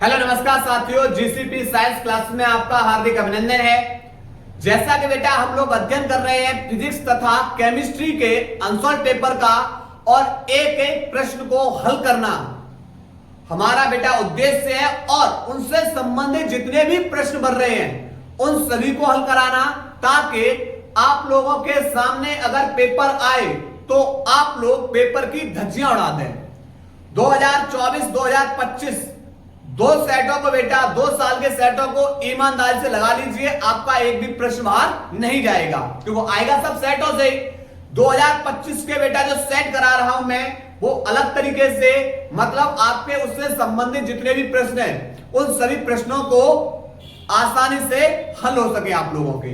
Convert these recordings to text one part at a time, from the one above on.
Hello नमस्कार साथियों, GCP science class में आपका हार्दिक अभिनंदन है। जैसा कि बेटा हम लोग अध्ययन कर रहे हैं फिजिक्स तथा केमिस्ट्री के अनसॉल्व पेपर का और एक एक प्रश्न को हल करना हमारा बेटा उद्देश्य है और उनसे संबंधित जितने भी प्रश्न बन रहे हैं उन सभी को हल कराना, ताकि आप लोगों के सामने अगर पेपर आए तो आप लोग पेपर की धज्जियां उड़ा दें। 2024-2025 दो सेटों को बेटा 2 साल के सेटों को ईमानदारी से लगा लीजिए, आपका एक भी प्रश्न बाहर नहीं जाएगा क्योंकि वो आएगा सब सेटों से। 2025 के बेटा जो सेट करा रहा हूं मैं वो अलग तरीके से, मतलब आपके उससे संबंधित जितने भी प्रश्न हैं उन सभी प्रश्नों को आसानी से हल हो सके आप लोगों के।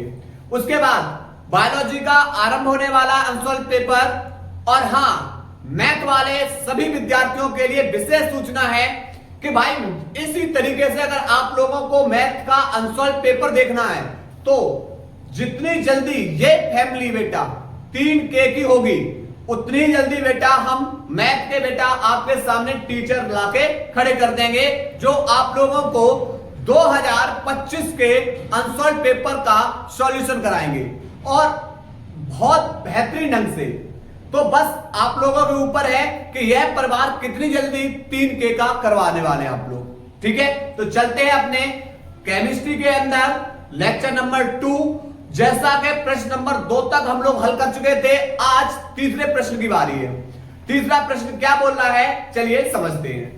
उसके बाद बायोलॉजी का आरंभ होने वाला अनसॉल्व पेपर, और हां मैथ वाले सभी विद्यार्थियों के लिए विशेष सूचना है कि भाई इसी तरीके से अगर आप लोगों को मैथ का अनसॉल्व पेपर देखना है तो जितनी जल्दी ये फैमिली बेटा 3K की होगी उतनी जल्दी बेटा हम मैथ के बेटा आपके सामने टीचर लाके खड़े कर देंगे जो आप लोगों को 2025 के अनसॉल्व पेपर का सॉल्यूशन कराएंगे और बहुत बेहतरीन ढंग से। तो बस आप लोगों के ऊपर है कि यह परिवार कितनी जल्दी 3K का करवाने वाले हैं आप लोग। ठीक है, तो चलते हैं अपने केमिस्ट्री के अंदर लेक्चर नंबर 2। जैसा कि प्रश्न नंबर 2 तक हम लोग हल कर चुके थे, आज तीसरे प्रश्न की बारी है। तीसरा प्रश्न क्या बोल रहा है, चलिए समझते हैं।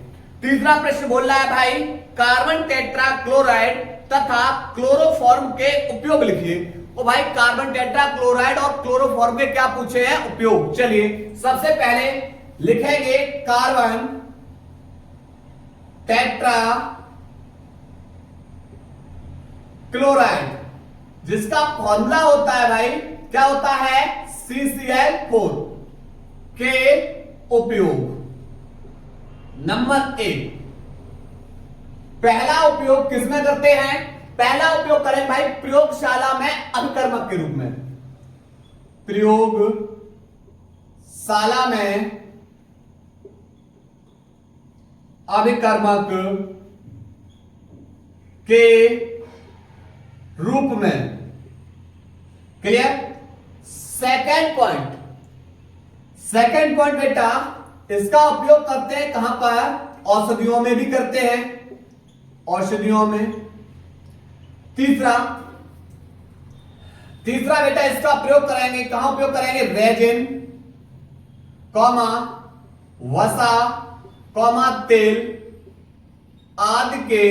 तीसरा प्रश्न बोल रहा है भाई कार्बन टेट्रा क्लोराइड तथा क्लोरोफॉर्म के उपयोग लिखिए। ओ भाई कार्बन टेट्रा क्लोराइड और क्लोरोफॉर्म के क्या पूछे हैं उपयोग। चलिए सबसे पहले लिखेंगे कार्बन टेट्रा क्लोराइड, जिसका फॉर्मूला होता है भाई क्या होता है CCl4 के उपयोग। नंबर 1 पहला उपयोग किसमें करते हैं, पहला उपयोग करें भाई प्रयोगशाला में अभिकर्मक के रूप में। प्रयोगशाला में अभिकर्मक के रूप में। क्लियर। सेकेंड पॉइंट बेटा इसका उपयोग करते हैं कहां पर, औषधियों में भी करते हैं, औषधियों में। तीसरा बेटा इसका प्रयोग करेंगे कहां उपयोग करेंगे, रेजिन कॉमा वसा कॉमा तेल आदि के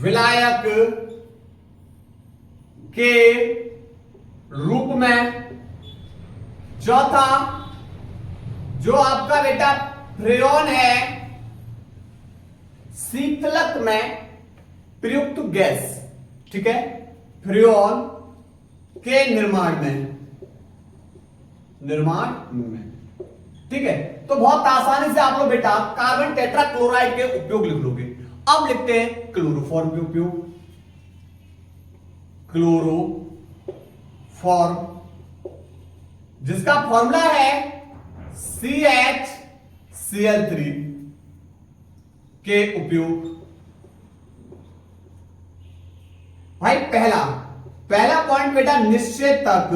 विलायक के रूप में। चौथा जो आपका बेटा फ्रेयॉन है शीतलक में प्रयुक्त गैस, ठीक है, फ्रेयॉन के निर्माण में, ठीक है। तो बहुत आसानी से आप लोग बेटा कार्बन टेट्रा क्लोराइड के उपयोग लिख लोगे। अब लिखते हैं क्लोरोफॉर्म के उपयोग। क्लोरोफॉर्म जिसका फॉर्मूला है CHCl3 के उपयोग। भाई पहला पॉइंट बेटा निश्चेतक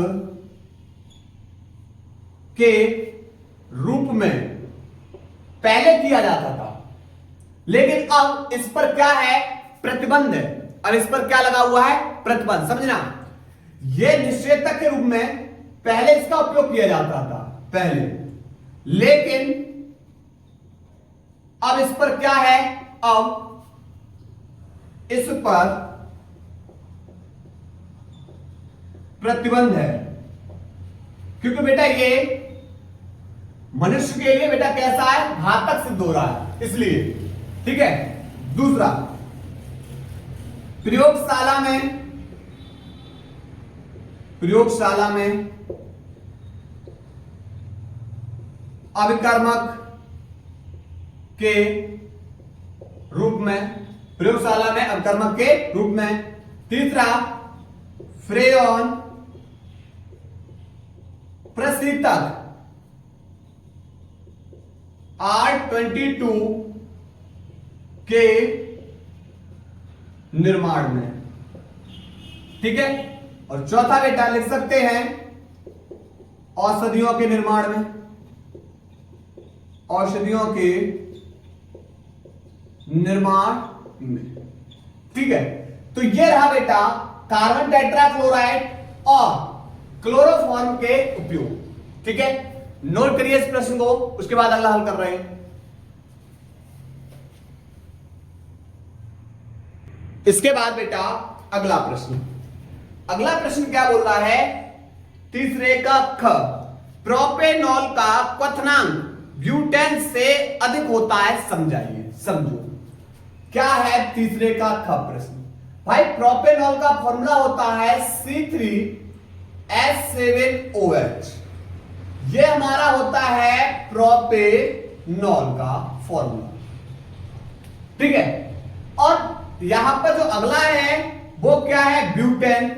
के रूप में पहले किया जाता था, लेकिन अब इस पर क्या है, प्रतिबंध है। अब इस पर क्या लगा हुआ है, प्रतिबंध। समझना, यह निश्चेतक के रूप में पहले इसका उपयोग किया जाता था पहले, लेकिन अब इस पर क्या है, अब इस पर प्रतिबंध है क्योंकि बेटा ये मनुष्य के लिए बेटा कैसा है, घातक सिद्ध हो रहा है, इसलिए। ठीक है। दूसरा प्रयोगशाला में अभिकर्मक के रूप में, प्रयोगशाला में अभिकर्मक के रूप में। तीसरा फ्रेयॉन प्रशीतक R22 के निर्माण में। ठीक है, और चौथा बेटा लिख सकते हैं औषधियों के निर्माण में, औषधियों के निर्माण में। ठीक है, तो ये रहा बेटा कार्बन टेट्राक्लोराइड और क्लोरोफॉर्म के उपयोग। ठीक है, नोट करिए इस प्रश्न को, उसके बाद अगला हल कर रहे हैं। इसके बाद बेटा अगला प्रश्न, अगला प्रश्न क्या बोल रहा है, तीसरे का ख, प्रोपेनॉल का क्वथनांक ब्यूटेन से अधिक होता है, समझाइए। समझो क्या है तीसरे का ख प्रश्न। भाई प्रोपेनॉल का फॉर्मूला होता है C3H7OH, ये हमारा होता है प्रोपेनॉल का फॉर्मूला। ठीक है, और यहां पर जो अगला है वो क्या है, ब्यूटेन।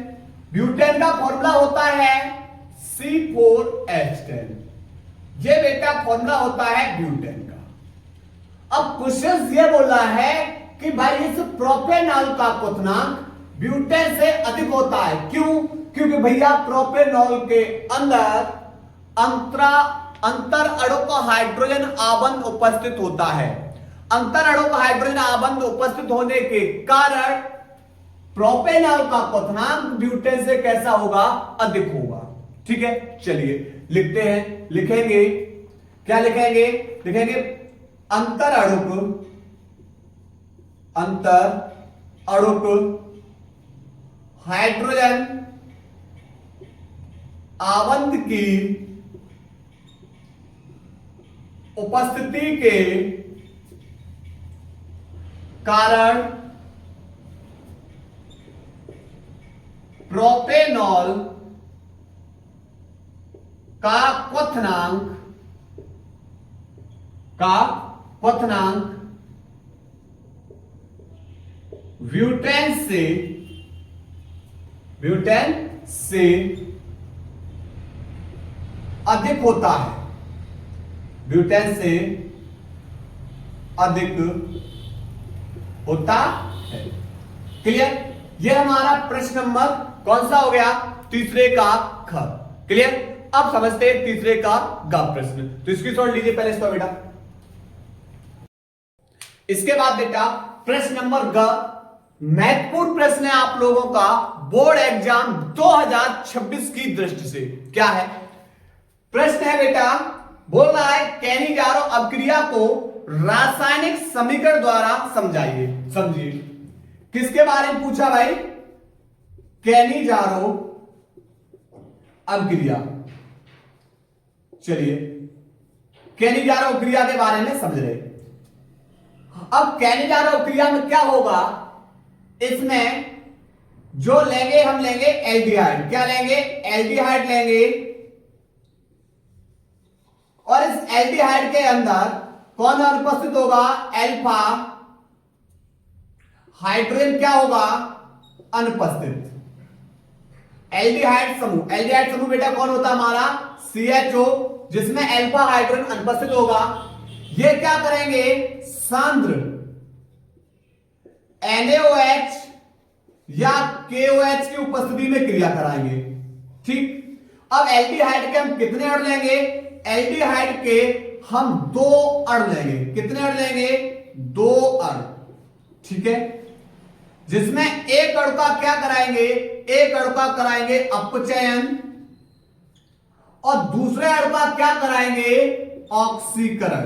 ब्यूटेन का फॉर्मूला होता है C4H10, ये बेटा फॉर्मूला होता है ब्यूटेन का। अब क्वेश्चन ये बोल रहा है कि भाई इस प्रोपेनॉल का क्वथनांक ब्यूटेन से अधिक होता है, क्यों? क्योंकि भैया प्रोपेनॉल के अंदर अंतर अणु का हाइड्रोजन आबंध उपस्थित होता है। अंतर अणु का हाइड्रोजन आबंध उपस्थित होने के कारण प्रोपेनॉल का क्वथनांक ब्यूटेन से कैसा होगा, अधिक होगा। ठीक है, चलिए लिखते हैं, लिखेंगे क्या लिखेंगे, लिखेंगे अंतर अणुक हाइड्रोजन आबंध की उपस्थिति के कारण प्रोपेनॉल का क्वथनांक ब्यूटेन से अधिक होता है, ब्यूटेन से अधिक होता है। क्लियर, यह हमारा प्रश्न नंबर कौन सा हो गया, तीसरे का ख। क्लियर, अब समझते हैं तीसरे का ग प्रश्न। तो इसकी सॉल्व लीजिए पहले इसका बेटा। इसके बाद बेटा प्रश्न नंबर ग, महत्वपूर्ण प्रश्न है आप लोगों का बोर्ड एग्जाम 2026 की दृष्टि से। क्या है प्रश्न है बेटा, बोल रहा है कैनिजारो अभिक्रिया को रासायनिक समीकरण द्वारा समझाइए। समझिए किसके बारे में पूछा भाई, कैनिजारो अभिक्रिया। चलिए कैनिजारो अभिक्रिया के बारे में समझ रहे। अब कैनिजारो अभिक्रिया में क्या होगा, इसमें जो लेंगे हम लेंगे एल्डिहाइड। क्या लेंगे, एल्डिहाइड लेंगे, और इस एल्डिहाइड के अंदर कौन अनुपस्थित होगा, अल्फा हाइड्रोजन क्या होगा, अनुपस्थित। एल्डिहाइड समूह बेटा कौन होता है हमारा, CHO, जिसमें अल्फा हाइड्रोजन अनुपस्थित होगा। ये क्या करेंगे, सांद्र NaOH या KOH की उपस्थिति में क्रिया कराएंगे। ठीक, अब एल्डिहाइड के हम कितने अणु लेंगे, एल्डिहाइड के हम 2 अणु लेंगे। कितने अणु लेंगे, 2 अणु। ठीक है, जिसमें एक अणु का क्या कराएंगे, एक अणु का कराएंगे अपचयन, और दूसरे अणु का क्या कराएंगे, ऑक्सीकरण।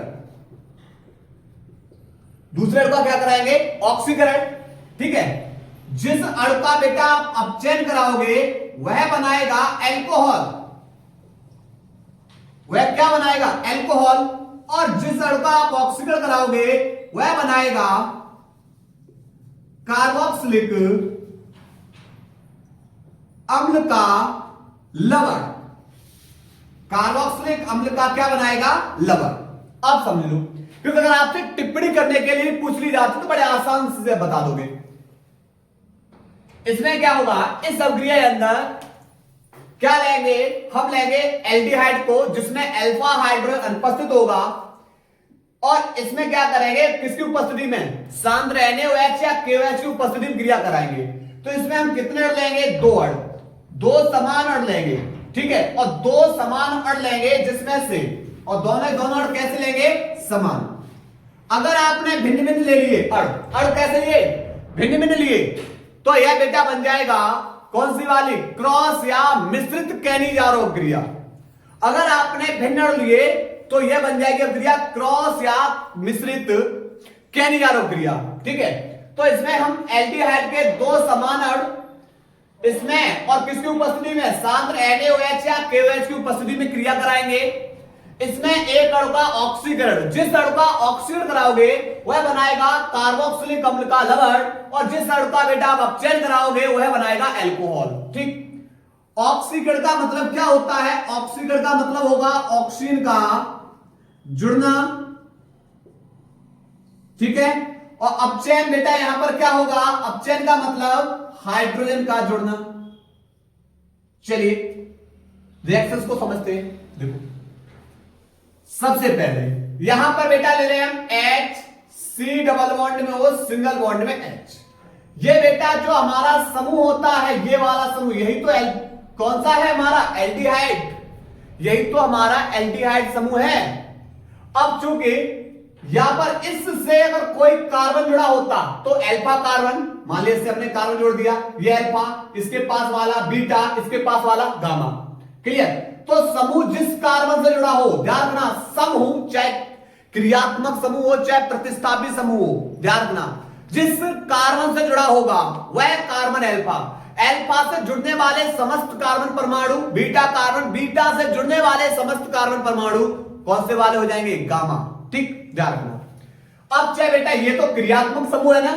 दूसरे अणु का क्या कराएंगे, ऑक्सीकरण। ठीक है, जिस अणु का बेटा आप अपचयन कराओगे वह बनाएगा एल्कोहल, वह क्या बनाएगा, एल्कोहल, और जिस अणु का आप ऑक्सीकरण कराओगे वह बनाएगा कार्बोक्सिलिक अम्ल का लवण। कार्बोक्सिलिक अम्ल का क्या बनाएगा, लवण। अब समझ लो, क्योंकि अगर आपसे टिप्पणी करने के लिए पूछ ली जाती तो बड़े आसान से बता दोगे। इसमें क्या होगा, इस अभिक्रिया के अंदर क्या लेंगे, हम लेंगे एल्डिहाइड को जिसमें अल्फा हाइड्रोजन अनुपस्थित होगा, और इसमें क्या करेंगे, किसकी उपस्थिति में, सांद्र NaOH या KOH की उपस्थिति में क्रिया कराएंगे। तो इसमें हम कितने अण लेंगे, 2 अण, 2 समान अण लेंगे, ठीक है, और 2 समान अण लेंगे जिसमें से, और दोनों अण कैसे लेंगे, समान। अगर आपने भिन्न भिन्न ले लिए अण कैसे लिए, भिन्न भिन्न लिए, तो यह बेटा बन जाएगा कौन सी वाली, क्रॉस या मिश्रित कैनिजारोप क्रिया। अगर आपने भिन्न अण लिए तो यह बन जाएगी क्रिया क्रॉस या मिश्रित कैनिजारोप क्रिया, ठीक है। तो इसमें हम एल्डिहाइड के 2 समान अण इसमें और किसकी उपस्थिति में, सांद्र NaOH या KOH की उपस्थिति में क्रिया कराएंगे। इसमें एक अणु का ऑक्सीकरण, जिस अणु का ऑक्सीकरण कराओगे वह बनाएगा कार्बोक्सिलिक अम्ल का लवण, और जिस अणु का बेटा आप अपचयन कराओगे वह बनाएगा अल्कोहल, ठीक। ऑक्सीकरण का मतलब क्या होता है, ऑक्सीकरण का मतलब होगा ऑक्सीजन का जुड़ना, ठीक है, और अपचयन बेटा यहां पर क्या होगा, अपचयन का मतलब हाइड्रोजन का जुड़ना। चलिए रिएक्शंस को समझते हैं। देखो सबसे पहले यहां पर बेटा ले रहे हैं हम H, C डबल बॉन्ड में O, सिंगल बॉन्ड में H। ये बेटा जो हमारा समूह होता है, ये वाला समूह, यही तो कौन सा है हमारा, एल्डिहाइड, यही तो हमारा एल्डिहाइड समूह है। अब चूंकि यहां पर इससे अगर कोई कार्बन जुड़ा होता तो अल्फा कार्बन, मान लीजिए हमने कार्बन जोड़ दिया, ये अल्फा, इसके पास वाला बीटा, इसके पास वाला गामा, क्लियर। तो समूह जिस कार्बन से जुड़ा हो, ध्यान रखना, समूह चाहे क्रियात्मक समूह हो चाहे प्रतिस्थापी समूह हो, ध्यान रखना, जिस कार्बन से जुड़ा होगा वह कार्बन अल्फा, अल्फा से जुड़ने वाले समस्त कार्बन परमाणु बीटा कार्बन, बीटा से जुड़ने वाले समस्त कार्बन परमाणु कौन से वाले हो जाएंगे, गामा, ठीक, ध्यान रखना। अब चाहे बेटा ये तो क्रियात्मक समूह है ना,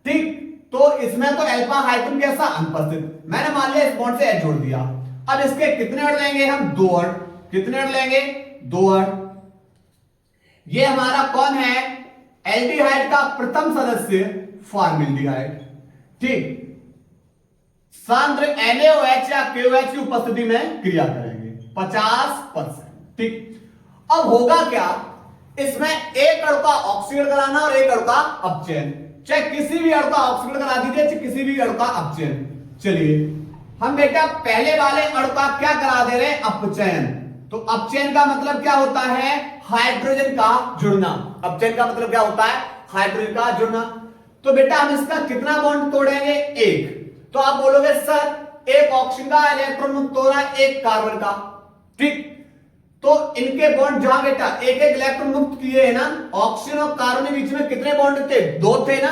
ठीक, तो इसमें तो अल्फा हाइड्रोजन कैसा अनुपस्थित, मैंने मान लिया इस बॉन्ड से H जोड़ दिया। अब इसके कितने अण लेंगे हम, 2 अण, कितने अण लेंगे, 2 अण। ये हमारा कौन है, एल्डिहाइड का प्रथम सदस्य फॉर्मल्डिहाइड, ठीक। सांद्र NaOH या KOH की उपस्थिति में क्रिया करेंगे 50%, ठीक। अब होगा क्या, इसमें एक अणु का ऑक्सीकरण कराना और एक अणु का अपचयन, चाहे किसी भी अणु का ऑक्सीकरण करा दीजिए चाहे किसी भी अणु का अपचयन। चलिए हम बेटा पहले वाले अणु का क्या करा दे रहे हैं, अपचयन। तो अपचयन का मतलब क्या होता है, हाइड्रोजन का जुड़ना। अपचयन का मतलब क्या होता है, हाइड्रोजन का जुड़ना। तो बेटा हम इसका कितना बॉन्ड तोड़ेंगे, 1। तो आप बोलोगे सर एक ऑक्सीजन का इलेक्ट्रॉन मुक्त हो रहा है, एक कार्बन का, ठीक। तो इनके बॉन्ड जहां बेटा एक एक इलेक्ट्रॉन मुक्त किए है ना, ऑक्सीजन और कार्बन के बीच में कितने बॉन्ड थे, 2 थे ना,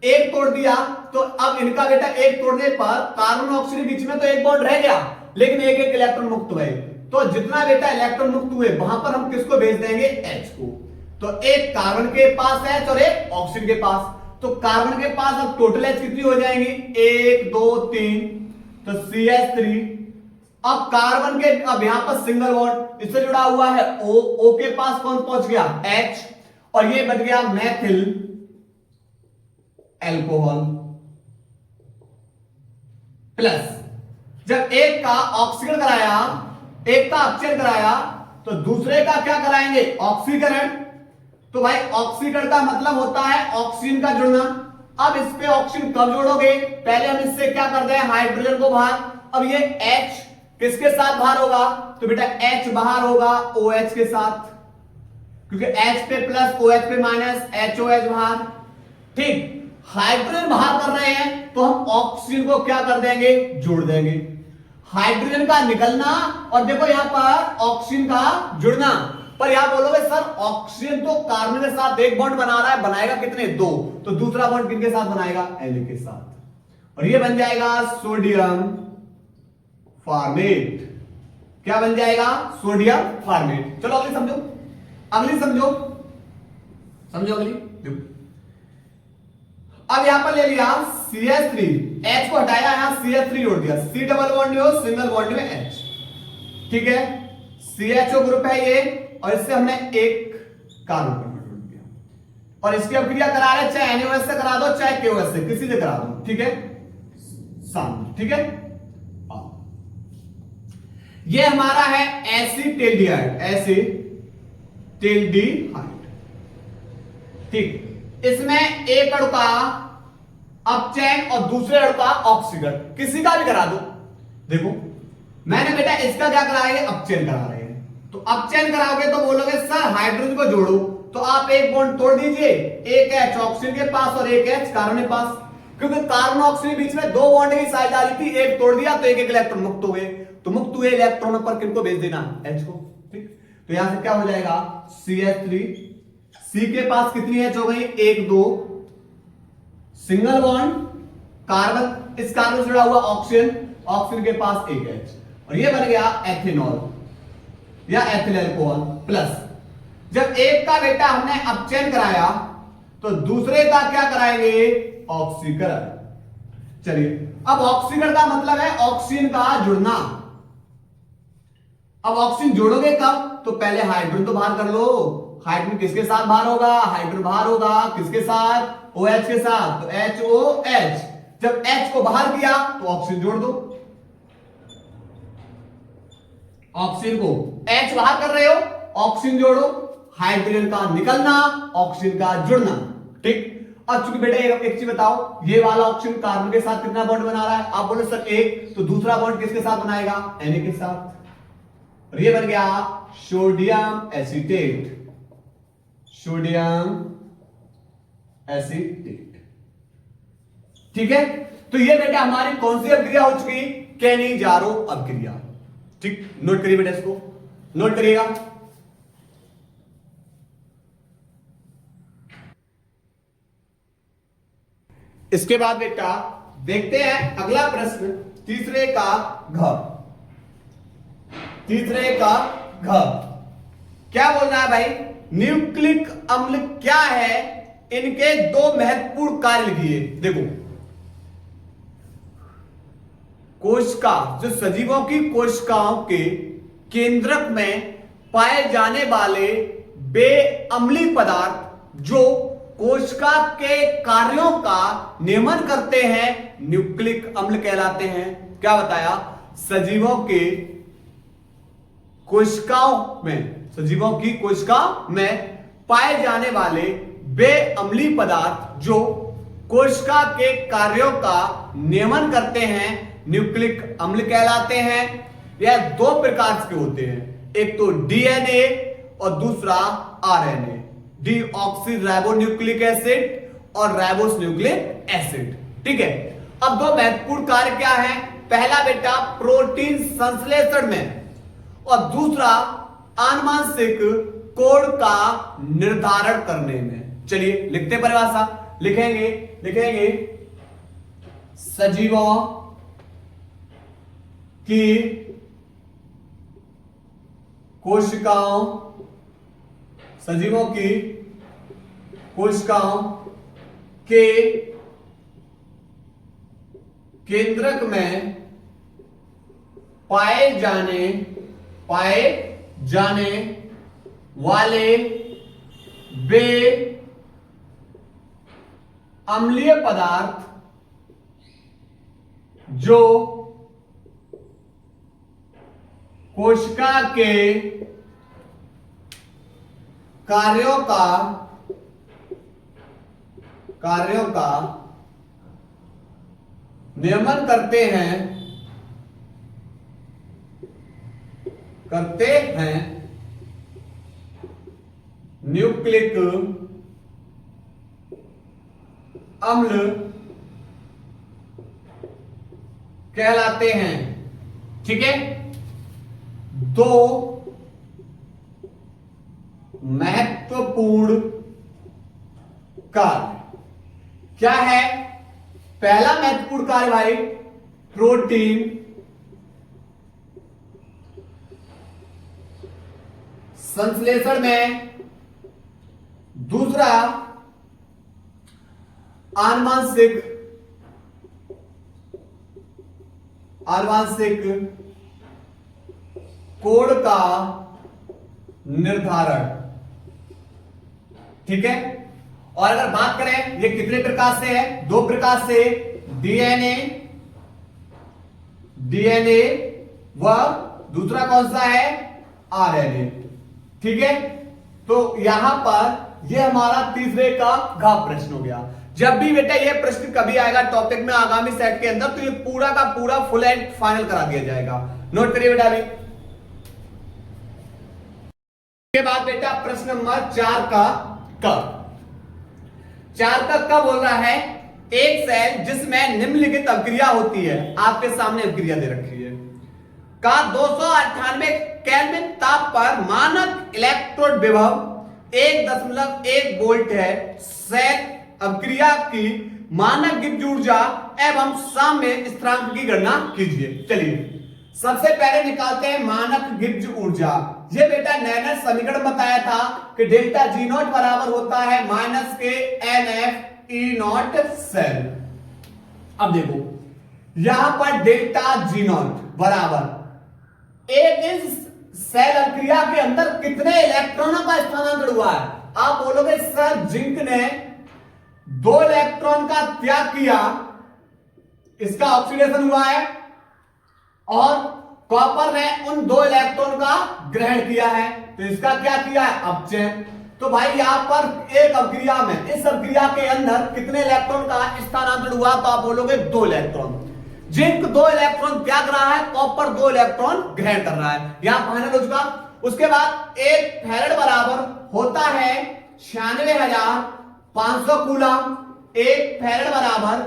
एक तोड़ दिया। तो अब इनका बेटा एक तोड़ने पर कार्बन और ऑक्सीजन के बीच में तो एक बॉन्ड रह गया, लेकिन एक एक इलेक्ट्रॉन मुक्त हुए। तो जितना बेटा इलेक्ट्रॉन मुक्त हुए वहां पर हम किसको भेज देंगे, H को। तो एक कार्बन के पास H और एक ऑक्सीजन के पास। तो कार्बन के पास अब टोटल H कितनी हो जाएंगी, 1 2 3, तो CH3। अब कार्बन के, अब यहां पर सिंगल बॉन्ड इससे जुड़ा हुआ है O के पास कौन पहुंच गया, H, और ये बन गया मैथिल अल्कोहल। प्लस जब एक का ऑक्सीकरण कराया, एक का अपचयन कराया, तो दूसरे का क्या कराएंगे, ऑक्सीकरण। तो भाई ऑक्सीकरण का मतलब होता है ऑक्सीजन का जुड़ना। अब इस पे ऑक्सीजन कब जोड़ोगे, पहले हम इससे क्या करते हैं, हाइड्रोजन को बाहर। अब ये H किसके साथ बाहर होगा, तो बेटा H बाहर होगा OH के साथ, क्योंकि H पे प्लस OH पे माइनस, HOH बाहर, ठीक। हाइड्रोजन बाहर कर रहे हैं तो हम ऑक्सीजन को क्या कर देंगे, जोड़ देंगे। हाइड्रोजन का निकलना और देखो यहां पर ऑक्सीजन का जुड़ना। पर यहां बोलोगे सर ऑक्सीजन तो कार्बन के साथ एक बॉन्ड बना रहा है, बनाएगा कितने, 2। तो दूसरा बॉन्ड किनके साथ बनाएगा, Na के साथ, और ये बन जाएगा सोडियम फॉर्मेट। क्या बन जाएगा, सोडियम फॉर्मेट। चलो अगली समझो, अगली समझो, समझो अगली। देखो अब यहां पर ले लिया CH3, H को हटाया, यहां CH3 जोड़ दिया, C डबल बॉन्ड हो, सिंगल बॉन्ड में H, ठीक है। CHO ग्रुप है ये, और इससे हमने एक कार्बन परमाणु जोड़ दिया, और इसकी अब क्रिया करा रहे, चाहे NaOH से करा दो चाहे KOH से, किसी से करा दो, ठीक है, शामिल, ठीक है। ये हमारा है एसिटेल्डिहाइड, एसिटेल्डिहाइड, ठीक, इसमें एक अणु का अपचयन और दूसरे अणु का ऑक्सीकरण, किसी का भी करा दो। देखो मैंने बेटा इसका क्या करा है, अपचयन करा रहे हैं, तो अपचयन कराओगे तो बोलोगे सर हाइड्रोजन को जोड़ो, तो आप एक बॉन्ड तोड़ दीजिए, एक H ऑक्सीजन के पास और एक H कार्बन के पास, क्योंकि कार्बन ऑक्सीजन के बीच में दो बॉन्ड की साझेदारी थी, एक तोड़ दिया तो एक एक इलेक्ट्रॉन मुक्त हो गए, तो मुक्त हुए इलेक्ट्रॉनों पर किनको भेज देना, H को। ठीक, तो यहां से क्या हो जाएगा, CH3, C के पास कितनी H हो गई, एक दो, सिंगल बॉन्ड कार्बन, इस कार्बन से जुड़ा हुआ ऑक्सीजन, ऑक्सीजन के पास एक H, और ये बन गया एथेनॉल या एथिल अल्कोहल प्लस। जब एक का बेटा हमने अपचयन कराया तो दूसरे का क्या कराएंगे, ऑक्सीकरण। चलिए अब ऑक्सीकरण का मतलब है ऑक्सीजन का जुड़ना। अब ऑक्सीजन जोड़ोगे कब, तो पहले हाइड्रोजन तो बाहर कर लो, हाइड्रोजन किसके साथ बाहर होगा, हाइड्रोजन बाहर होगा किसके साथ, OH के साथ, तो HOH। जब H को बाहर किया तो ऑक्सीजन जोड़ दो, ऑक्सीजन को H बाहर कर रहे हो, ऑक्सीजन जोड़ो, हाइड्रोजन का निकलना, ऑक्सीजन का जुड़ना। ठीक, अब चूंकि बेटा एक चीज बताओ, ये वाला ऑक्सीजन कार्बन के साथ कितना बॉन्ड बना रहा है, आप बोलो सर एक, तो दूसरा बॉन्ड किसके साथ बनाएगा, Na के साथ, और ये बन गया सोडियम एसीटेट, सोडियम एसीटेट। ठीक है, तो ये बेटा हमारी कौन सी अभिक्रिया हो चुकी, केनिजारो अभिक्रिया। ठीक, नोट करिए बेटा, इसको नोट करिएगा। इसके बाद बेटा देखते हैं अगला प्रश्न, तीसरे का घ, तीसरे का घ क्या बोल रहा है भाई, न्यूक्लिक अम्ल क्या है, इनके दो महत्वपूर्ण कार्य लिखिए। देखो कोशिका, जो सजीवों की कोशिकाओं के केंद्रक में पाए जाने वाले बेअम्लीय पदार्थ जो कोशिका के कार्यों का नियमन करते हैं, न्यूक्लिक अम्ल कहलाते हैं। क्या बताया, सजीवों के कोशिकाओं में, सजीवों की कोशिकाओं में पाए जाने वाले बेअम्लीय पदार्थ जो कोशिका के कार्यों का नियमन करते हैं, न्यूक्लिक अम्ल कहलाते हैं। यह दो प्रकार के होते हैं, एक तो DNA और दूसरा RNA, deoxy ribo nucleic acid और राइबोस न्यूक्लिक एसिड। ठीक है, अब दो महत्वपूर्ण कार्य क्या है, पहला बेटा प्रोटीन संश्लेषण में और दूसरा आनुवांशिक कोड का निर्धारण करने में। चलिए लिखते परिभाषा, लिखेंगे सजीवों की कोशिकाओं, सजीवों की कोशिकाओं के केंद्रक में पाए जाने वाले बेअम्लीय पदार्थ जो कोशिका के कार्यों का नियमन करते हैं न्यूक्लिक अम्ल कहलाते हैं। ठीक है, दो महत्वपूर्ण कार्य क्या है, पहला महत्वपूर्ण कार्य भाई प्रोटीन संश्लेषण में, दूसरा आनुवांशिक कोड का निर्धारण। ठीक है, और अगर बात करें ये कितने प्रकार से है, दो प्रकार से, डीएनए व दूसरा कौन सा है, आरएनए। ठीक है, तो यहां पर ये हमारा तीसरे का घ प्रश्न हो गया। जब भी बेटा ये प्रश्न कभी आएगा टॉपिक में आगामी सेट के अंदर, तो ये पूरा का पूरा फुल एंड फाइनल करा दिया जाएगा। नोट करिए बेटा। अभी के बाद बेटा प्रश्न नंबर 4 का क। 4 का क बोल रहा है एक सेल जिसमें निम्नलिखित अभिक्रिया होती है, आपके सामने अभिक्रिया दे रखी है, का 298 केल्विन ताप पर मानक इलेक्ट्रोड विभव 1.1 वोल्ट है। सेल अभिक्रिया की मानक गिब्ज ऊर्जा एवं साम्य स्थिरांक की गणना कीजिए। चलिए सबसे पहले निकालते हैं मानक गिब्ज ऊर्जा। ये बेटा नैनर समीकरण बताया था कि डेल्टा जी नॉट बराबर होता है माइनस के NF E नॉट सेल। अब देखो यहां पर डेल्टा जी नॉट बराबर एक इस सेल अभिक्रिया के अंदर कितने इलेक्ट्रॉनों का स्थानांतरण हुआ है। आप बोलोगे सर जिंक ने 2 इलेक्ट्रॉन का त्याग किया, इसका ऑक्सीडेशन हुआ है, और कॉपर ने उन 2 इलेक्ट्रॉन का ग्रहण किया है, तो इसका क्या किया है अपचयन। तो भाई यहां पर एक अभिक्रिया में, इस अभिक्रिया के अंदर कितने इलेक्ट्रॉन का स्थानांतरण हुआ, तो आप बोलोगे 2 इलेक्ट्रॉन। जिंक 2 इलेक्ट्रॉन त्याग रहा है, कॉपर 2 इलेक्ट्रॉन ग्रहण कर रहा है। यहां फाइनल हो चुका। उसके बाद 1 फैरेड बराबर होता है 96,500 कूलम। 1 फैरेड बराबर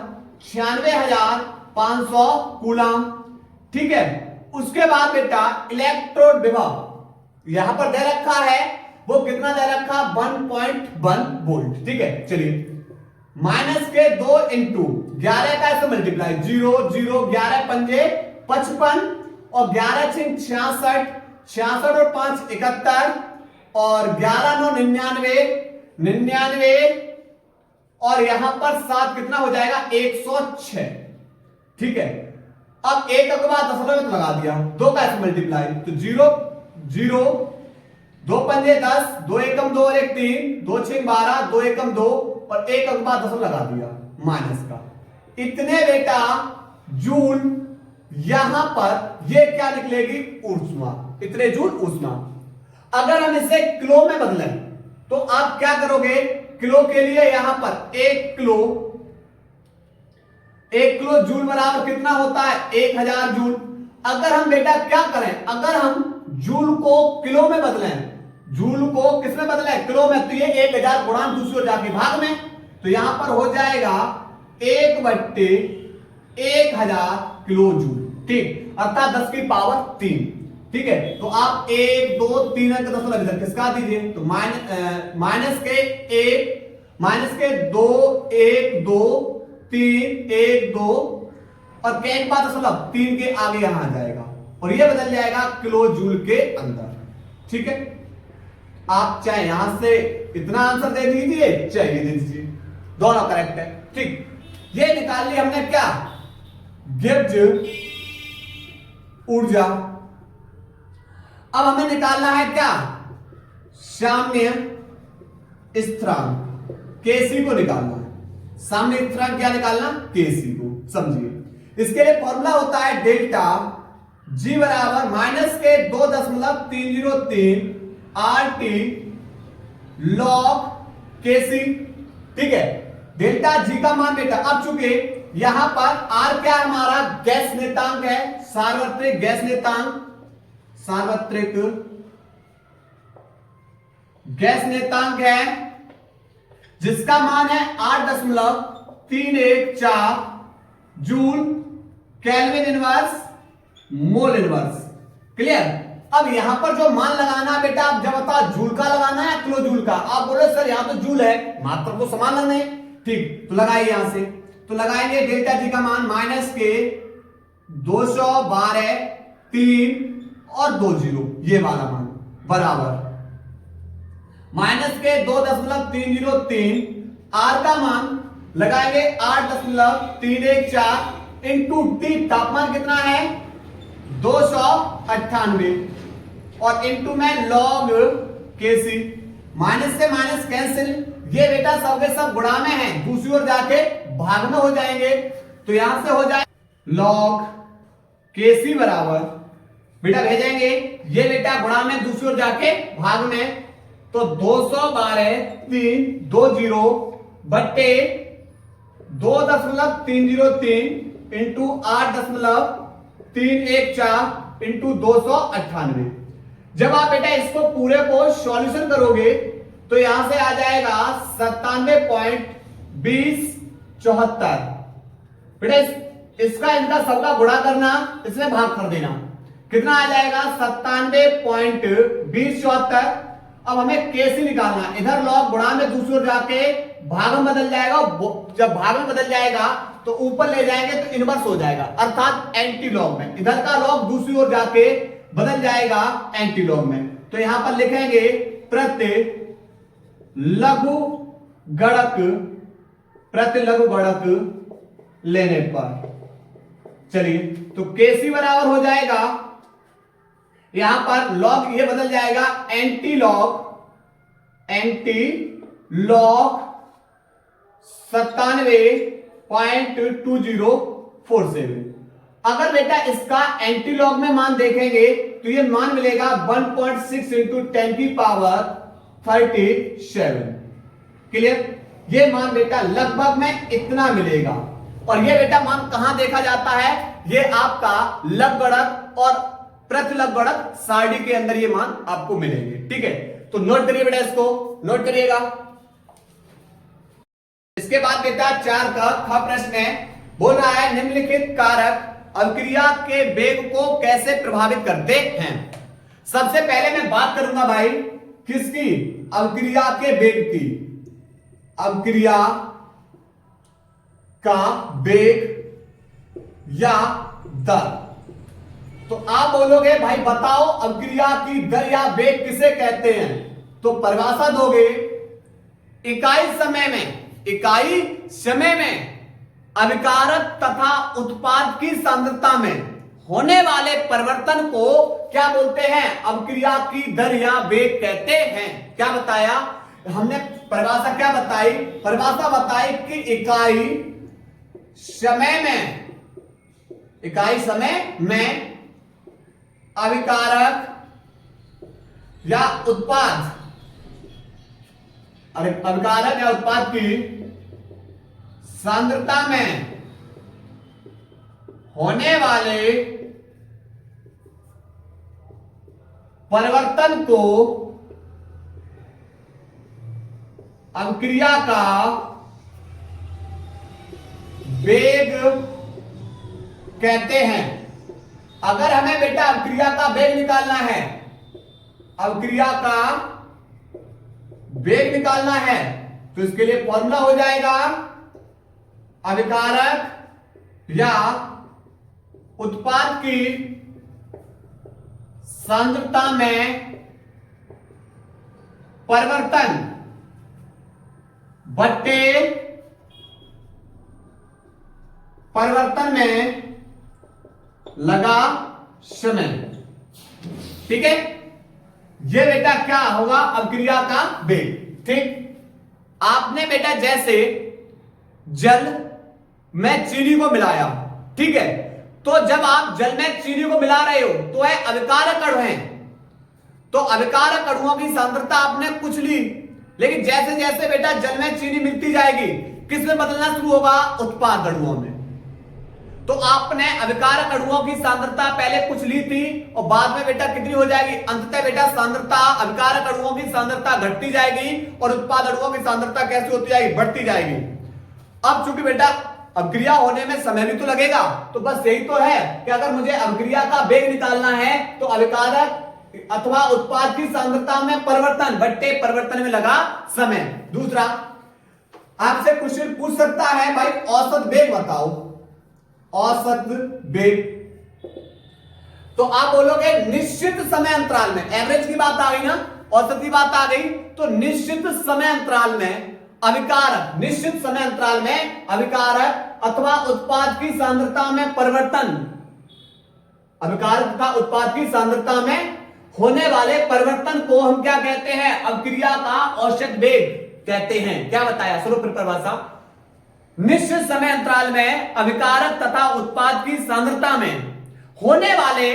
96,500 कूलम, ठीक है। उसके बाद बेटा इलेक्ट्रोड विभव यहां पर दे रखा है, वो कितना दे रखा 1.1 वोल्ट, ठीक है। चलिए माइनस के 2 इंटू 11 का ऐसे मल्टीप्लाई 0 0 11 पंजे 55 और 11 6 66 66 और 5 71 और 11 9 99 99 और यहां पर 7 कितना हो जाएगा 106, ठीक है। अब एक के बाद दशमलव में लगा दिया, 2 का ऐसे मल्टीप्लाई तो 0 0 2 पंजे 10 2 एकम 2 और 1 3 2 6 12 2 एकम 2 और 1 के बाद दशमलव लगा दिया माइनस का। इतने बेटा जूल यहां पर ये क्या निकलेगी ऊष्मा, इतने जूल ऊष्मा। अगर हम इसे किलो में बदलें तो आप क्या करोगे, किलो के लिए यहां पर 1 किलो जूल बराबर कितना होता है 1000 जूल। अगर हम बेटा क्या करें, अगर हम जूल को किलो में बदलें, जूल को किस में बदलें किलो में, तो ये 1000 गुणा दूसरी ओर जाके भाग में, तो यहां पर हो जाएगा 1/1000 किलो जूल, ठीक, अर्थात 10 की पावर 3, ठीक है। तो आप 1 2 3 अंक दशमलव इधर खिसका दीजिए, तो माइनस के 2 1 2 3 1 2 और के एक बात दशमलव 3 के आगे यहां आ जाएगा और ये बदल जाएगा किलो जूल के अंदर, ठीक है। आप चाहे यहां से इतना आंसर दे दीजिए चाहे ये दे दीजिए, दोनों करेक्ट है, ठीक। ये निकाल ली हमने क्या गिब्ज ऊर्जा। अब हमें निकालना है क्या साम्य स्थिरांक, केसी को निकालना है। साम्य स्थिरांक क्या निकालना, केसी को, समझिए। इसके लिए फॉर्मूला होता है डेल्टा जी बराबर माइनस के 2.303 RT log केसी, ठीक है। डेल्टा जी का मान बेटा, अब चूंकि यहां पर R क्या हमारा गैस नेतांक है, सार्वत्रिक गैस नेतांक, सार्वत्रिक गैस नेतांक है जिसका मान है 8.314 joule kelvin inverse mole inverse, clear. अब यहां पर जो मान लगाना बेटा, आप जब बता जूल का लगाना है किलो जूल का, आप बोले सर यहां तो जूल है, मात्रा तो समान लगने, ठीक, तो लगाइए यहां से, तो लगाएंगे डेल्टा जी का मान माइनस के 212 3 और 2 0, ये वाला मान बराबर माइनस के 2.303 R का मान लगाएंगे 8.314 इंटू टी, तापमान कितना है 298 और इंटू में लॉग केसी, माइनस से माइनस कैंसिल, ये बेटा सब के सब गुणा में है, दूसरी ओर जाके भाग में हो जाएंगे, तो यहां से हो जाए लॉग केसी बराबर बेटा भेजेंगे, ये बेटा गुणा में दूसरी ओर जाके भाग में, तो 212.320 बट्टे 2.303 इंटू 8.314 इंटू 298। जब आप बेटा इसको पूरे को सॉल्यूशन करोगे तो यहां से आ जाएगा 97.2074। बेटा इसका इनका सबका गुणा करना, इसमें भाग कर देना, कितना आ जाएगा 97.2074। अब हमें कैसे निकालना, इधर लॉग गुणा में दूसरी ओर जाके भाग में बदल जाएगा, जब भाग में बदल जाएगा तो ऊपर ले जाएंगे तो इनवर्स हो जाएगा, अर्थात एंटी लॉग में। इधर का लॉग दूसरी ओर जाके बदल जाएगा एंटी लॉग में। तो यहां पर लिखेंगे प्रति लघु गणक लेने पर। चलिए, तो केसी बराबर हो जाएगा, यहां पर लॉग ये बदल जाएगा एंटी लॉग 97.2047। अगर बेटा इसका एंटी लॉग में मान देखेंगे तो ये मान मिलेगा 1.6 इंटू 10⁻37। क्लियर? ये मान बेटा लगभग में इतना मिलेगा। और ये बेटा मान कहां देखा जाता है, ये आपका लघुगणक और प्रतिलघुगणक सारणी के अंदर ये मान आपको मिलेंगे। ठीक है, तो नोट करिए बेटा, इसको नोट करिएगा। इसके बाद बेटा 4 का ख प्रश्न है, बोल रहा है निम्नलिखित कारक अभिक्रिया के वेग को कैसे प्रभावित करते हैं। सबसे पहले मैं बात करूंगा भाई किसकी, अभिक्रिया के वेग की। अभिक्रिया का वेग या दर। तो आप बोलोगे भाई बताओ अभिक्रिया की दर या वेग किसे कहते हैं, तो परिभाषा दोगे, इकाई समय में अभिकारक तथा उत्पाद की सांद्रता में होने वाले परिवर्तन को क्या बोलते हैं, अभिक्रिया की दर या वेग कहते हैं। क्या बताया हमने, परिभाषा क्या बताई, परिभाषा बताई कि इकाई समय में अभिकारक या उत्पाद की सांद्रता में होने वाले परिवर्तन को अभिक्रिया का वेग कहते हैं। अगर हमें बेटा अभिक्रिया का वेग निकालना है, अभिक्रिया का वेग निकालना है तो इसके लिए फॉर्मूला हो जाएगा अभिकारक या उत्पाद की सांद्रता में परिवर्तन बट्टे परिवर्तन में लगा समय। ठीक है, ये बेटा क्या होगा, अभिक्रिया का वेग। ठीक, आपने बेटा जैसे जल में चीनी को मिलाया, ठीक है, तो जब आप जल में चीनी को मिला रहे हो तो है अभिकारक अणु है, तो अभिकारक अणुओं की सांद्रता आपने कुछ ली, लेकिन जैसे जैसे बेटा जल में चीनी मिलती जाएगी किस में बदलना शुरू होगा, उत्पाद अणुओं में। तो आपने अभिकारक अणुओं की सांद्रता पहले कुछ ली थी और बाद में बेटा कितनी हो जाएगी, अंततः बेटा सांद्रता अभिकारक अणुओं की सांद्रता घटती जाएगी और उत्पाद अणुओं की सांद्रता कैसे होती जाएगी, बढ़ती जाएगी। अब चूंकि बेटा अभिक्रिया होने में समय भी तो लगेगा, तो बस यही तो है कि अगर मुझे अभिक्रिया का वेग निकालना है तो अभिकारक अथवा उत्पाद की सांद्रता में परिवर्तन बट्टे परिवर्तन में लगा समय। दूसरा, आपसे क्वेश्चन पूछ सकता है भाई औसत वेग बताओ, औसत वेग। तो आप बोलोगे निश्चित समय अंतराल में, एवरेज की बात आ गई ना, औसत की बात आ गई, तो निश्चित समय अंतराल में अभिकारक, निश्चित समय अंतराल में अभिकारक अथवा उत्पाद की सांद्रता में परिवर्तन, अभिकारक तथा उत्पाद की सांद्रता में होने वाले परिवर्तन को हम क्या कहते हैं, अभिक्रिया का औसत वेग कहते हैं। क्या बताया, सुनो फिर परिभाषा, निश्चित समय अंतराल में अभिकारक तथा उत्पाद की सांद्रता में होने वाले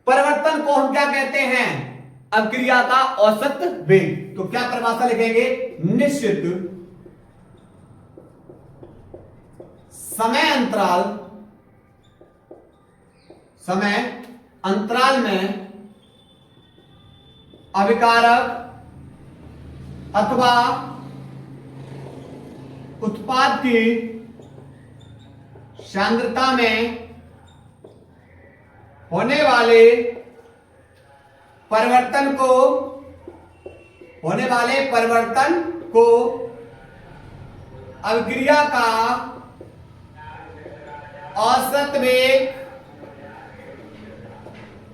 परिवर्तन को हम क्या कहते हैं, अभिक्रिया का औसत वेग। तो क्या परिभाषा लिखेंगे? निश्चित समय अंतराल में अभिकारक अथवा उत्पाद की सांद्रता में होने वाले परिवर्तन को अभिक्रिया का औसत वेग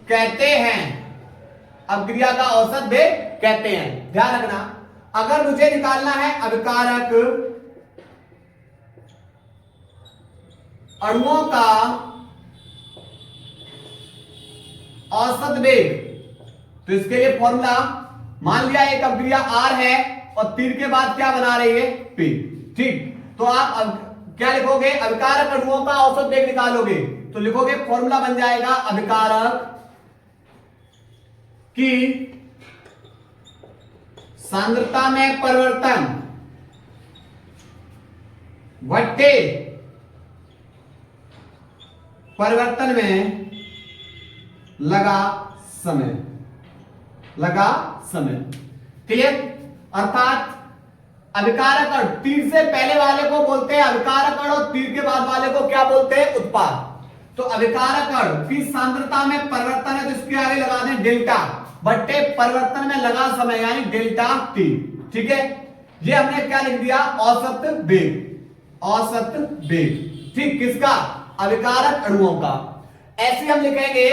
कहते हैं। अभिक्रिया का औसत वेग कहते हैं। ध्यान रखना, अगर मुझे निकालना है अभिकारक अणुओं का औसत वेग, तो इसके लिए फॉर्मूला, मान लिया एक अभिक्रिया R है और तीर के बाद क्या बना रही है? P। ठीक, तो आप अब क्या लिखोगे? अभिकारक अणुओं का औसत वेग निकालोगे तो लिखोगे, फॉर्मूला बन जाएगा अभिकारक की सांद्रता में परिवर्तन बट्टे परिवर्तन में लगा समय। क्लियर? अर्थात अभिकारक अणु, तीर से पहले वाले को बोलते हैं अभिकारक अणु और तीर के बाद वाले को क्या बोलते हैं? उत्पाद। तो अभिकारक अणु की सांद्रता में परिवर्तन है तो इसके आगे लगा दें डेल्टा बट्टे परिवर्तन में लगा समय यानी डेल्टा टी। ठीक है, ये हमने क्या लिख दिया? औसत वेग। ठीक, किसका? अभिकारक अणुओं का। ऐसे हम लिखेंगे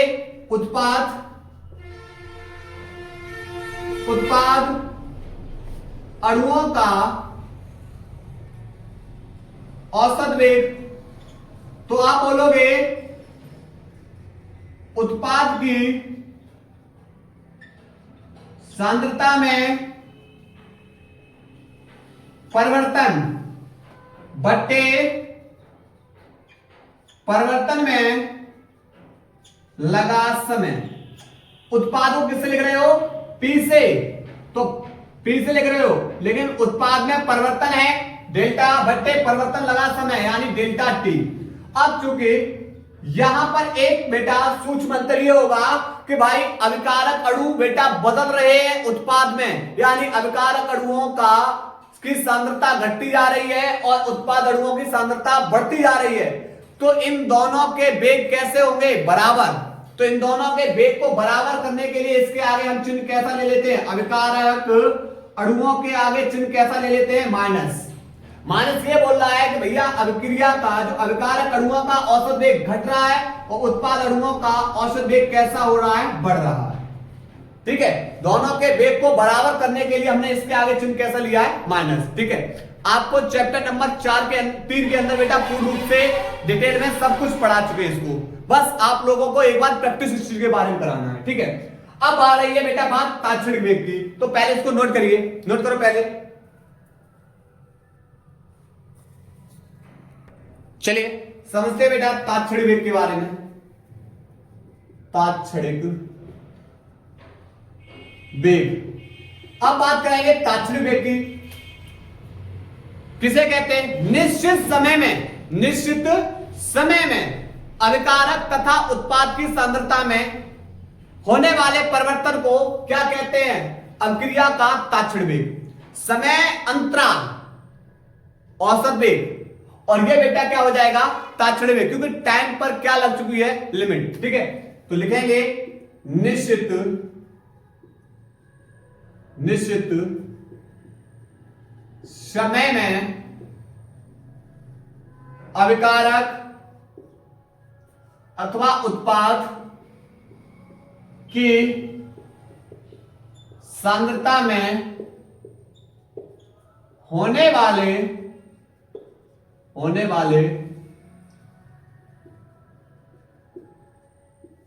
उत्पाद अणुओं का औसत वेग, तो आप बोलोगे उत्पाद की सांद्रता में परिवर्तन बट्टे परिवर्तन में लगा समय। उत्पाद को किससे लिख रहे हो? P से, तो P से लिख रहे हो, लेकिन उत्पाद में परिवर्तन है डेल्टा बट्टे परिवर्तन लगा समय यानी डेल्टा टी। अब चूंकि यहां पर एक बेटा सूक्ष्म अंतर ये होगा कि भाई अभिकारक अणु बेटा बदल रहे हैं उत्पाद में, यानी अभिकारक अणुओं का की सांद्रता घटती जा रही है और उत्पाद अणुओं की सांद्रता बढ़ती जा रही है। तो इन दोनों के वेग कैसे होंगे? बराबर। तो इन दोनों के वेग को बराबर करने के लिए इसके आगे हम चिन्ह कैसा ले लेते हैं? अभिकारक अणुओं के आगे चिन्ह कैसा ले लेते हैं? माइनस। माइनस ये बोल रहा है कि भैया अभिक्रिया का जो अभिकारक अणुओं का औसत वेग घट रहा है और उत्पाद अणुओं का औसत वेग कैसा हो रहा है? बढ़ रहा है। ठीक है, दोनों के वेग को बराबर करने के लिए हमने इसके आगे चिन्ह कैसा लिया है? माइनस। ठीक है, आपको चैप्टर नंबर 3 के अंदर बेटा पूर्ण रूप से डिटेल में सब कुछ पढ़ा चुके हैं इसको, बस आप लोगों को एक बार प्रैक्टिस इस चीज के बारे में कराना है। ठीक है, अब आ रही है बेटा बात तात्क्षणिक वेग की, तो पहले इसको नोट करिए, नोट करो पहले। चलिए समझते हैं बेटा तात्क्षणिक वेग के बारे में। तात्क्षणिक वेग, अब बात करेंगे तात्क्षणिक वेग की। किसे कहते हैं? निश्चित समय में अभिकारक तथा उत्पाद की सांद्रता में होने वाले परिवर्तन को क्या कहते हैं? अभिक्रिया का तात्क्षणिक वेग। समय अंतराल औसत वेग, और ये बेटा क्या हो जाएगा? तात्क्षणिक वेग, क्योंकि टाइम पर क्या लग चुकी है? लिमिट। ठीक है, तो लिखेंगे निश्चित समय में अभिकारक अथवा उत्पाद की सांद्रता में होने वाले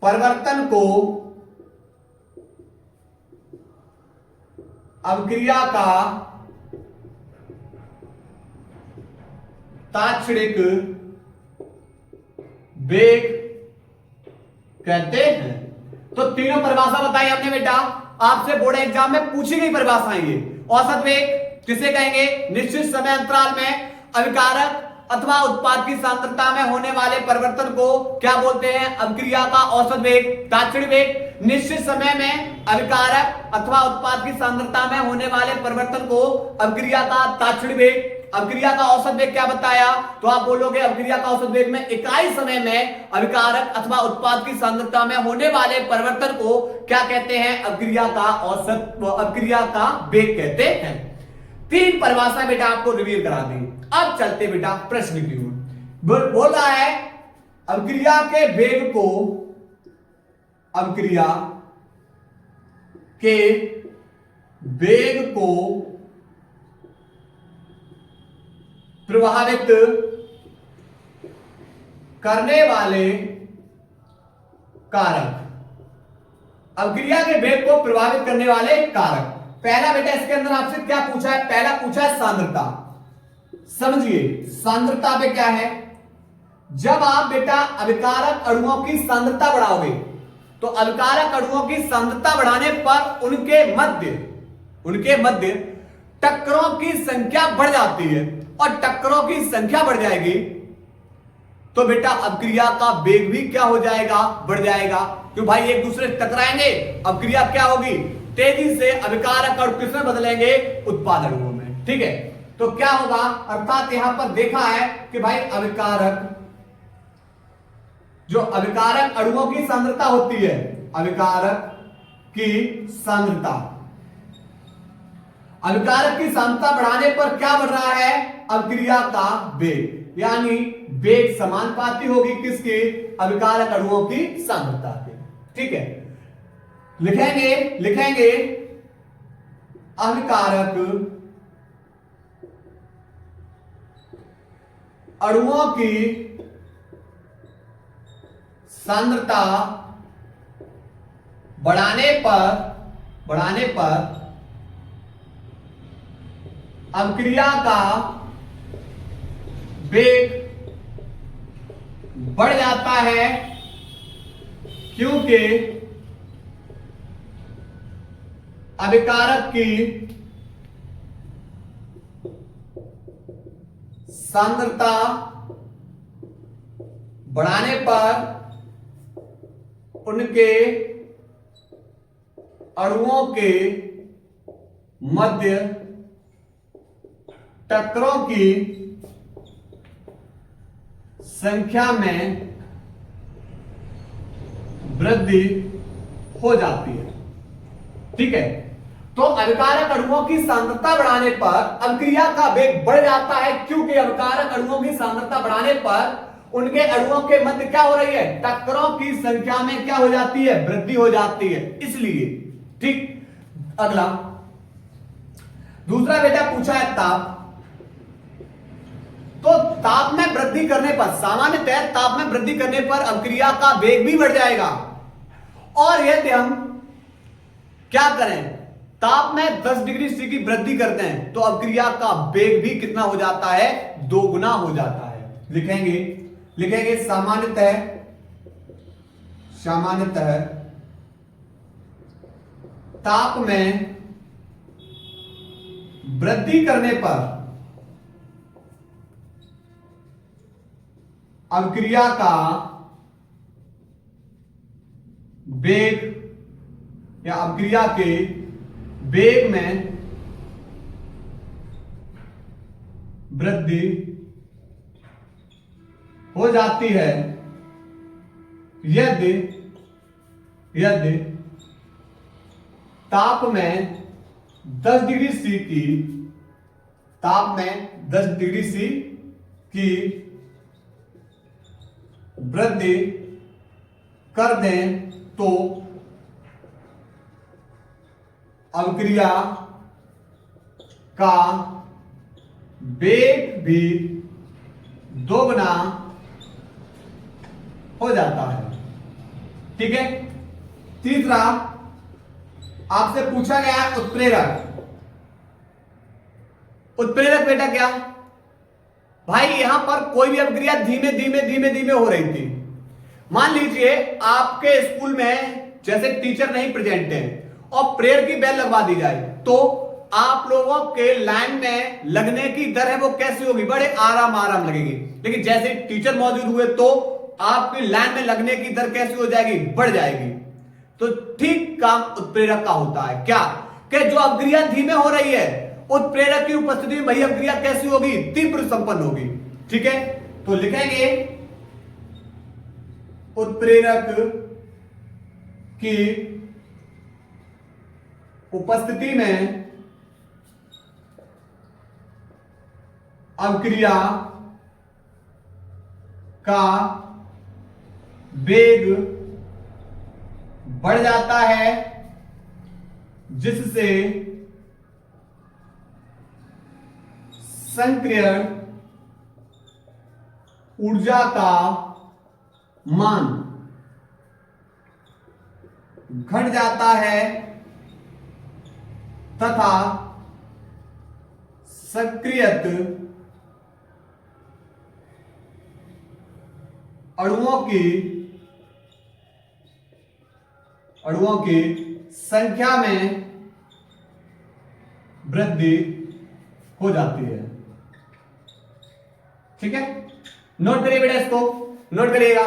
परिवर्तन को अभिक्रिया का तात्क्षणिक वेग कहते हैं। तो तीनों परिभाषा बताई हमने बेटा, आपसे बोर्ड एग्जाम में पूछी गई परिभाषाएं ये। औसत वेग किसे कहेंगे? निश्चित समय अंतराल में अभिकारक अथवा उत्पाद की सांद्रता में होने वाले परिवर्तन को क्या बोलते हैं? अभिक्रिया का औसत वेग। ताक्षणिक वेग निश्चित समय में अभिकारक अथवा उत्पाद की सांद्रता में होने वाले परिवर्तन को अभिक्रिया का ताक्षणिक वेग। अभिक्रिया का औसत वेग क्या बताया? तो आप बोलोगे अभिक्रिया का औसत वेग में इकाई समय में अभिकारक अथवा उत्पाद की सांद्रता में होने वाले परिवर्तन को क्या कहते हैं? अभिक्रिया का औसत, अभिक्रिया का वेग कहते हैं। 3 परिभाषाएं बेटा आपको रिवील करा दी। अब चलते बेटा प्रश्न की ओर। बोल रहा है अभिक्रिया के वेग को, अभिक्रिया के वेग को प्रभावित करने वाले कारक, अभिक्रिया के वेग को प्रभावित करने वाले कारक। पहला बेटा इसके अंदर आपसे क्या पूछा है? पहला पूछा है सांद्रता। समझिए सांद्रता पे क्या है? जब आप बेटा अभिकारक अणुओं की सांद्रता बढ़ाओगे तो अभिकारक अणुओं की सांद्रता बढ़ाने पर उनके मध्य टक्करों की संख्या बढ़ जाती है, और टक्करों की संख्या बढ़ जाएगी तो बेटा अभिक्रिया का वेग भी क्या हो जाएगा? बढ़ जाएगा। क्यों भाई? एक दूसरे से टकराएंगे, अभिक्रिया क्या होगी? तेजी से अभिकारक अणु किसमें बदलेंगे? उत्पाद अणुओं में। ठीक है, तो क्या होगा? अर्थात यहां पर देखा है कि भाई अभिकारक, जो अभिकारक अणुओं की सांद्रता होती है, अभिकारक की सांद्रता, अभिकारक की सांद्रता बढ़ाने पर क्या बढ़ रहा है? अभिक्रिया का वेग, यानी वेग समानुपाती होगी किसकी? अभिकारक अणुओं की सांद्रता के। ठीक है, लिखेंगे अभिकारक अणुओं की सांद्रता बढ़ाने पर अभिक्रिया का वेग बढ़ जाता है, क्योंकि अभिकारक की सांद्रता बढ़ाने पर उनके अणुओं के मध्य टक्करों की संख्या में वृद्धि हो जाती है। ठीक है, तो अभिकारक अणुओं की सांद्रता बढ़ाने पर अभिक्रिया का वेग बढ़ जाता है, क्योंकि अभिकारक अणुओं की सांद्रता बढ़ाने पर उनके अणुओं के मध्य क्या हो रही है? टक्करों की संख्या में क्या हो जाती है? वृद्धि हो जाती है, इसलिए। ठीक, अगला दूसरा बेटा पूछा है ताप। तो ताप में वृद्धि करने पर, सामान्यतः ताप में वृद्धि करने पर अभिक्रिया का वेग भी बढ़ जाएगा, और यदि हम क्या करें? ताप में 10 डिग्री सी की वृद्धि करते हैं तो अभिक्रिया का वेग भी कितना हो जाता है? 2 गुना हो जाता है। लिखेंगे सामान्यतः ताप में वृद्धि करने पर अभिक्रिया का वेग या अभिक्रिया के वेग में वृद्धि हो जाती है यदि ताप में 10 डिग्री सी की वृद्धि कर दें तो अभिक्रिया का वेग भी 2 गुना हो जाता है। ठीक है, तीसरा आपसे पूछा गया है उत्प्रेरक बेटा क्या? भाई यहां पर कोई भी अभिक्रिया धीमे धीमे हो रही थी। मान लीजिए आपके स्कूल में जैसे टीचर नहीं प्रेजेंट है और प्रेयर की बेल लगवा दी जाए तो आप लोगों के लाइन में लगने की दर है वो कैसी होगी, बड़े आराम आराम लगेगी। लेकिन जैसे टीचर मौजूद हुए तो आपकी लाइन में लगने की दर कैसी हो जाएगी, बढ़ जाएगी। तो ठीक काम उत्प्रेरक का होता है, क्या कि जो अभिक्रिया धीमे हो रही है उत्प्रेरक की उपस्थिति में वही अभिक्रिया कैसी होगी, तीव्र संपन्न होगी। ठीक है, तो लिखेंगे उत्प्रेरक की उपस्थिति में अभिक्रिया का वेग बढ़ जाता है जिससे संक्रियण ऊर्जा का मान घट जाता है तथा सक्रियत अणुओं की संख्या में वृद्धि हो जाती है। ठीक है, नोट करिए बेटा, इसको नोट करिएगा।